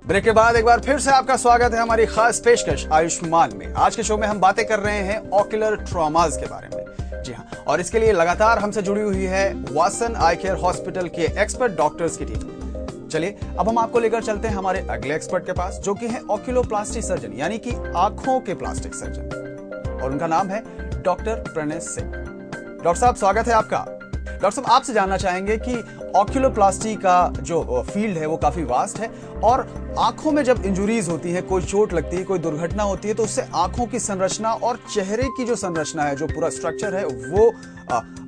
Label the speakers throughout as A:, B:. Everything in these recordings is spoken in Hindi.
A: ब्रेक के बाद एक बार फिर से आपका स्वागत है हमारी खास पेशकश आयुष्मान में। आज के शो में हम बातें कर रहे हैं ऑक्यूलर ट्रॉमाज के बारे में। जी हाँ, और इसके लिए लगातार हमसे जुड़ी हुई है वासन आई केयर हॉस्पिटल के एक्सपर्ट डॉक्टर्स की टीम। चलिए अब हम आपको लेकर चलते हैं हमारे अगले एक्सपर्ट के पास, जो कि है ऑक्यूलोप्लास्टी सर्जन, यानी कि आंखों के प्लास्टिक सर्जन, और उनका नाम है डॉक्टर प्रणय सिंह। डॉक्टर साहब, स्वागत है आपका। डॉक्टर साहब, आपसे जानना चाहेंगे कि ऑक्यूलोप्लास्टी का जो फील्ड है वो काफी वास्ट है, और आंखों में जब इंजुरीज होती है, कोई चोट लगती है, कोई दुर्घटना होती है, तो उससे आंखों की संरचना और चेहरे की जो संरचना है, जो पूरा स्ट्रक्चर है, वो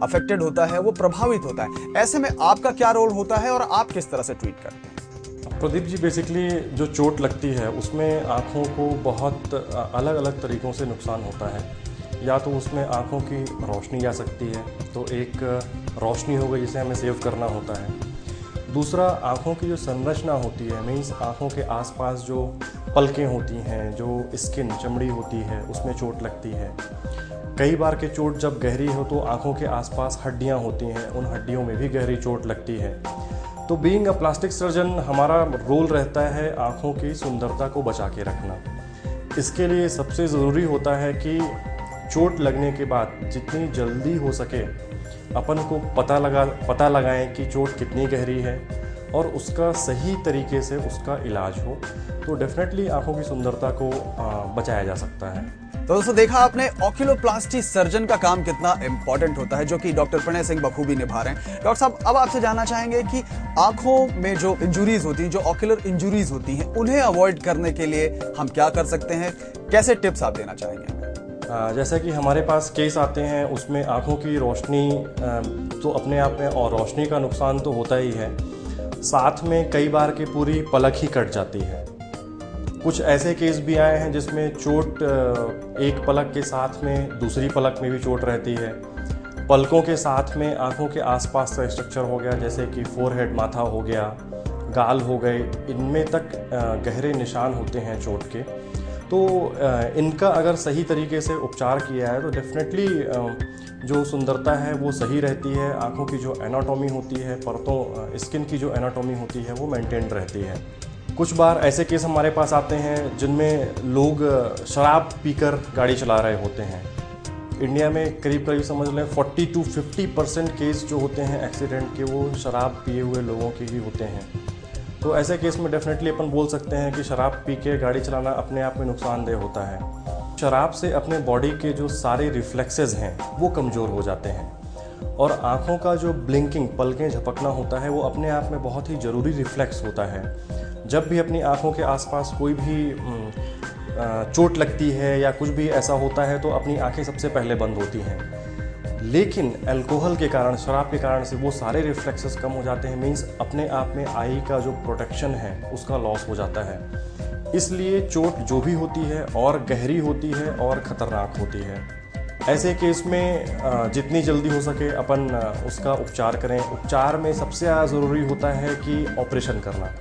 A: अफेक्टेड होता है, वो प्रभावित होता है। ऐसे में आपका क्या रोल होता है और आप किस तरह से ट्रीट करते हैं?
B: प्रदीप जी, बेसिकली जो चोट लगती है उसमें आँखों को बहुत अलग अलग तरीक़ों से नुकसान होता है। या तो उसमें आँखों की रोशनी जा सकती है, तो एक रोशनी हो गई जिसे हमें सेव करना होता है। दूसरा, आँखों की जो संरचना होती है, मीन्स आँखों के आसपास जो पलकें होती हैं, जो स्किन चमड़ी होती है, उसमें चोट लगती है। कई बार के चोट जब गहरी हो तो आँखों के आसपास हड्डियाँ होती हैं, उन हड्डियों में भी गहरी चोट लगती है। तो बीइंग अ प्लास्टिक सर्जन हमारा रोल रहता है आँखों की सुंदरता को बचा के रखना। इसके लिए सबसे ज़रूरी होता है कि चोट लगने के बाद जितनी जल्दी हो सके अपन को पता लगाएं कि चोट कितनी गहरी है और उसका सही तरीके से उसका इलाज हो, तो डेफिनेटली आंखों की सुंदरता को बचाया जा सकता है।
A: तो दोस्तों, देखा आपने ऑक्यूलोप्लास्टी सर्जन का काम कितना इंपॉर्टेंट होता है, जो कि डॉक्टर प्रणय सिंह बखूबी निभा रहे हैं। डॉक्टर साहब, अब आपसे जानना चाहेंगे कि आंखों में जो इंजुरीज होती हैं, जो ऑक्यूलर इंजुरीज होती हैं, उन्हें अवॉइड करने के लिए हम क्या कर सकते हैं? कैसे टिप्स आप देना चाहेंगे?
B: जैसे कि हमारे पास केस आते हैं, उसमें आँखों की रोशनी तो अपने आप में, और रोशनी का नुकसान तो होता ही है, साथ में कई बार की पूरी पलक ही कट जाती है। कुछ ऐसे केस भी आए हैं जिसमें चोट एक पलक के साथ में दूसरी पलक में भी चोट रहती है। पलकों के साथ में आँखों के आसपास का स्ट्रक्चर हो गया, जैसे कि फोरहेड, माथा हो गया, गाल हो गए, इनमें तक गहरे निशान होते हैं चोट के। तो इनका अगर सही तरीके से उपचार किया है तो डेफिनेटली जो सुंदरता है वो सही रहती है। आँखों की जो एनाटॉमी होती है, परतों स्किन की जो एनाटॉमी होती है, वो मेंटेन रहती है। कुछ बार ऐसे केस हमारे पास आते हैं जिनमें लोग शराब पीकर गाड़ी चला रहे होते हैं। इंडिया में करीब करीब समझ लें 40 to 50% केस जो होते हैं एक्सीडेंट के, वो शराब पिए हुए लोगों के ही होते हैं। तो ऐसे केस में डेफिनेटली अपन बोल सकते हैं कि शराब पी के गाड़ी चलाना अपने आप में नुकसानदेह होता है। शराब से अपने बॉडी के जो सारे रिफ्लेक्सेस हैं वो कमज़ोर हो जाते हैं, और आँखों का जो ब्लिंकिंग, पलकें झपकना होता है, वो अपने आप में बहुत ही ज़रूरी रिफ्लेक्स होता है। जब भी अपनी आँखों के आसपास कोई भी चोट लगती है या कुछ भी ऐसा होता है तो अपनी आँखें सबसे पहले बंद होती हैं। लेकिन अल्कोहल के कारण, शराब के कारण से वो सारे रिफ्लेक्सेस कम हो जाते हैं, मीन्स अपने आप में आई का जो प्रोटेक्शन है उसका लॉस हो जाता है। इसलिए चोट जो भी होती है और गहरी होती है और ख़तरनाक होती है। ऐसे केस में जितनी जल्दी हो सके अपन उसका उपचार करें। उपचार में सबसे ज़्यादा ज़रूरी होता है कि ऑपरेशन करना,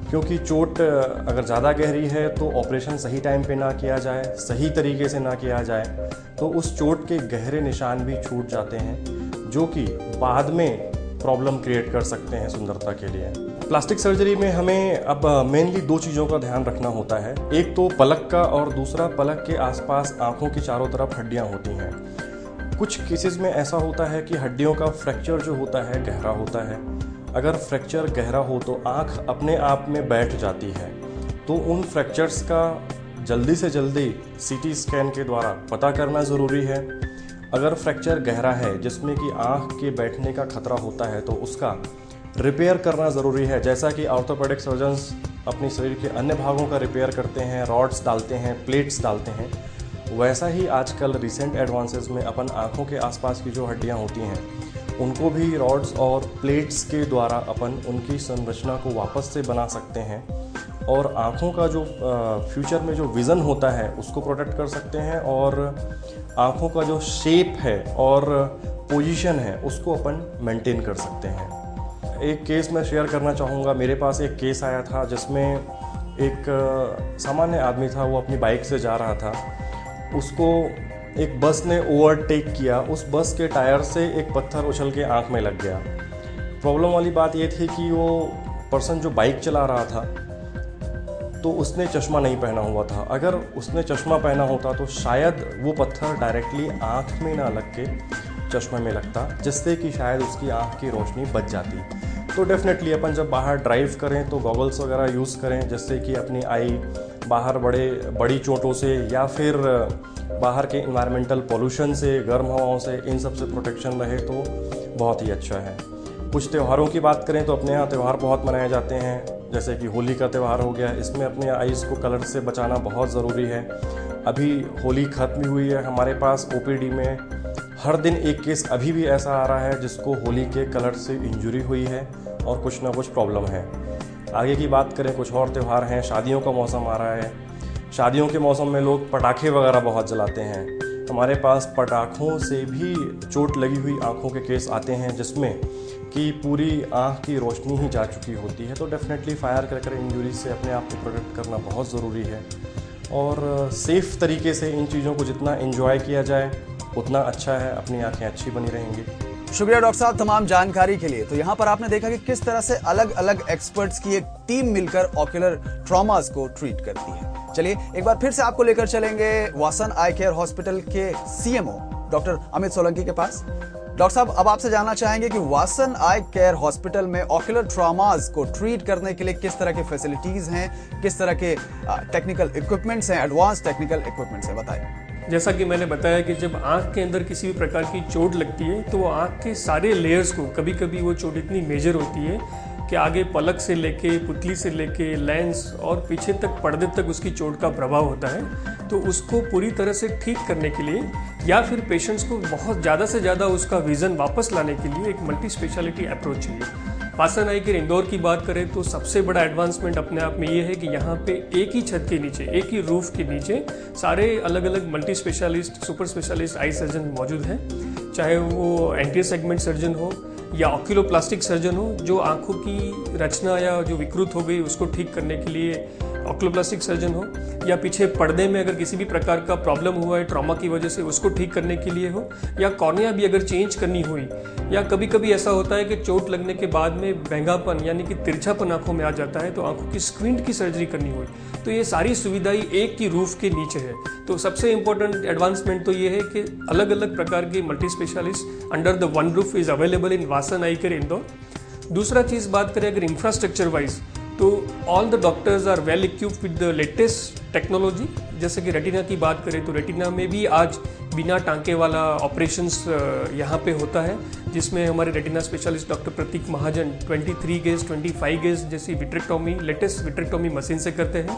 B: क्योंकि चोट अगर ज़्यादा गहरी है तो ऑपरेशन सही टाइम पे ना किया जाए, सही तरीके से ना किया जाए, तो उस चोट के गहरे निशान भी छूट जाते हैं, जो कि बाद में प्रॉब्लम क्रिएट कर सकते हैं सुंदरता के लिए। प्लास्टिक सर्जरी में हमें अब मेनली दो चीज़ों का ध्यान रखना होता है। एक तो पलक का, और दूसरा पलक के आसपास आँखों की चारों तरफ हड्डियाँ होती हैं। कुछ केसेस में ऐसा होता है कि हड्डियों का फ्रैक्चर जो होता है गहरा होता है। अगर फ्रैक्चर गहरा हो तो आँख अपने आप में बैठ जाती है, तो उन फ्रैक्चर्स का जल्दी से जल्दी सीटी स्कैन के द्वारा पता करना ज़रूरी है। अगर फ्रैक्चर गहरा है जिसमें कि आँख के बैठने का खतरा होता है तो उसका रिपेयर करना ज़रूरी है। जैसा कि ऑर्थोपेडिक सर्जन्स अपने शरीर के अन्य भागों का रिपेयर करते हैं, रॉड्स डालते हैं, प्लेट्स डालते हैं, वैसा ही आजकल रिसेंट एडवांसेस में अपन आँखों के आसपास की जो हड्डियाँ होती हैं उनको भी रॉड्स और प्लेट्स के द्वारा अपन उनकी संरचना को वापस से बना सकते हैं, और आँखों का जो फ्यूचर में जो विज़न होता है उसको प्रोटेक्ट कर सकते हैं, और आँखों का जो शेप है और पोजीशन है उसको अपन मेंटेन कर सकते हैं। एक केस मैं शेयर करना चाहूँगा। मेरे पास एक केस आया था जिसमें एक सामान्य आदमी था, वो अपनी बाइक से जा रहा था, उसको एक बस ने ओवरटेक किया। उस बस के टायर से एक पत्थर उछल के आँख में लग गया। प्रॉब्लम वाली बात ये थी कि वो पर्सन जो बाइक चला रहा था तो उसने चश्मा नहीं पहना हुआ था। अगर उसने चश्मा पहना होता तो शायद वो पत्थर डायरेक्टली आँख में ना लग के चश्मे में लगता, जिससे कि शायद उसकी आँख की रोशनी बच जाती। तो डेफिनेटली अपन जब बाहर ड्राइव करें तो गॉगल्स वगैरह यूज़ करें, जिससे कि अपनी आई बाहर बड़ी चोटों से या फिर बाहर के इन्वायरमेंटल पोल्यूशन से, गर्म हवाओं से, इन सब से प्रोटेक्शन रहे तो बहुत ही अच्छा है। कुछ त्योहारों की बात करें तो अपने यहाँ त्यौहार बहुत मनाए जाते हैं, जैसे कि होली का त्यौहार हो गया। इसमें अपने आइज़ को कलर से बचाना बहुत ज़रूरी है। अभी होली ख़त्म हुई है, हमारे पास ओपीडी में हर दिन एक केस अभी भी ऐसा आ रहा है जिसको होली के कलर से इंजरी हुई है और कुछ ना कुछ प्रॉब्लम है। आगे की बात करें, कुछ और त्यौहार हैं, शादियों का मौसम आ रहा है। शादियों के मौसम में लोग पटाखे वगैरह बहुत जलाते हैं। हमारे पास पटाखों से भी चोट लगी हुई आँखों के केस आते हैं, जिसमें कि पूरी आँख की रोशनी ही जा चुकी होती है। तो डेफिनेटली फायर क्रैकर इंजरी से अपने आप को प्रोटेक्ट करना बहुत ज़रूरी है और सेफ़ तरीके से इन चीज़ों को जितना एंजॉय किया जाए उतना अच्छा है, अपनी आँखें अच्छी बनी रहेंगी।
A: शुक्रिया डॉक्टर साहब तमाम जानकारी के लिए। तो यहाँ पर आपने देखा कि किस तरह से अलग अलग एक्सपर्ट्स की एक टीम मिलकर ऑक्यूलर ट्रॉमास को ट्रीट करती है। चलिए एक बार फिर से आपको लेकर चलेंगे वासन आई केयर हॉस्पिटल के सीएमओ डॉक्टर अमित सोलंकी के पास। डॉक्टर साहब, अब आपसे जानना चाहेंगे कि वासन आई केयर हॉस्पिटल में ऑक्यूलर ट्रॉमास को ट्रीट करने के लिए किस तरह की फैसिलिटीज हैं, किस तरह के टेक्निकल इक्विपमेंट्स हैं, एडवांस टेक्निकल इक्विपमेंट्स हैं, बताइए।
C: जैसा कि मैंने बताया कि जब आँख के अंदर किसी भी प्रकार की चोट लगती है तो वो आँख के सारे लेयर्स को, कभी कभी वो चोट इतनी मेजर होती है कि आगे पलक से लेके, पुतली से लेके, लेंस और पीछे तक, पर्दे तक उसकी चोट का प्रभाव होता है। तो उसको पूरी तरह से ठीक करने के लिए या फिर पेशेंट्स को बहुत ज़्यादा से ज़्यादा उसका विज़न वापस लाने के लिए एक मल्टी स्पेशलिटी अप्रोच चाहिए। वासन आई केयर इंदौर की बात करें तो सबसे बड़ा एडवांसमेंट अपने आप में ये है कि यहाँ पे एक ही छत के नीचे, एक ही रूफ के नीचे सारे अलग अलग multi specialist, super specialist eye surgeon मौजूद हैं। चाहे वो एंटीरियर सेगमेंट सर्जन हो या ऑक्यूलोप्लास्टिक सर्जन हो, जो आंखों की रचना या जो विकृत हो गई उसको ठीक करने के लिए ऑक्यूलोप्लास्टिक सर्जन हो, या पीछे पर्दे में अगर किसी भी प्रकार का प्रॉब्लम हुआ है ट्रॉमा की वजह से उसको ठीक करने के लिए हो, या कॉर्निया भी अगर चेंज करनी हुई, या कभी कभी ऐसा होता है कि चोट लगने के बाद में बहंगापन यानी कि तिरछापन आंखों में आ जाता है तो आंखों की स्क्विंट की सर्जरी करनी हुई, तो ये सारी सुविधाएं एक ही रूफ के नीचे है। तो सबसे इम्पोर्टेंट एडवांसमेंट तो ये है कि अलग अलग प्रकार के multi specialist under the one roof is available in Vasan eye care Indore. दूसरा चीज़ बात करें अगर इंफ्रास्ट्रक्चर वाइज, तो all the doctors are well equipped with the latest technology. जैसे कि रेटिना की बात करें तो रेटिना में भी आज बिना टांके वाला ऑपरेशंस यहाँ पे होता है, जिसमें हमारे रेटिना स्पेशलिस्ट डॉक्टर प्रतीक महाजन 23 गेज 25 गेज जैसी विट्रेक्टोमी, लेटेस्ट विट्रेक्टोमी मशीन से करते हैं।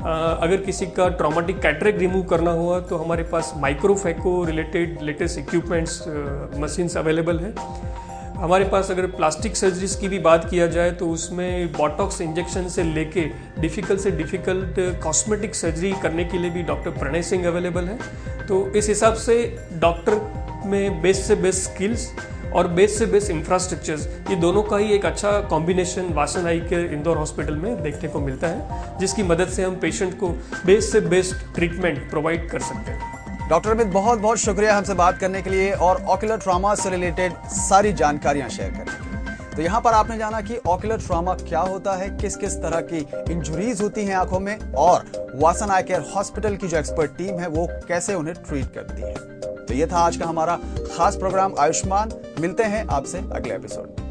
C: अगर किसी का ट्रॉमेटिक कैटरेक्ट रिमूव करना हुआ तो हमारे पास माइक्रोफेको related latest equipments machines available है। हमारे पास अगर प्लास्टिक सर्जरीज की भी बात किया जाए तो उसमें बॉटॉक्स इंजेक्शन से लेके डिफ़िकल्ट से डिफ़िकल्ट कॉस्मेटिक सर्जरी करने के लिए भी डॉक्टर प्रणय सिंह अवेलेबल है। तो इस हिसाब से डॉक्टर में बेस्ट से बेस्ट स्किल्स और बेस्ट से बेस्ट इंफ्रास्ट्रक्चर्स, ये दोनों का ही एक अच्छा combination Vasan eye care Indore hospital में देखने को मिलता है, जिसकी मदद से हम पेशेंट को बेस्ट से बेस्ट ट्रीटमेंट प्रोवाइड कर सकते हैं।
A: डॉक्टर अमित, बहुत बहुत शुक्रिया हमसे बात करने के लिए और ऑक्यूलर ट्रॉमा से रिलेटेड सारी जानकारियां शेयर करने के लिए। तो यहाँ पर आपने जाना कि ऑक्यूलर ट्रॉमा क्या होता है, किस किस तरह की इंजुरीज होती हैं आंखों में, और वासन आई केयर हॉस्पिटल की जो एक्सपर्ट टीम है वो कैसे उन्हें ट्रीट करती है। तो ये था आज का हमारा खास प्रोग्राम आयुष्मान। मिलते हैं आपसे अगले एपिसोड में।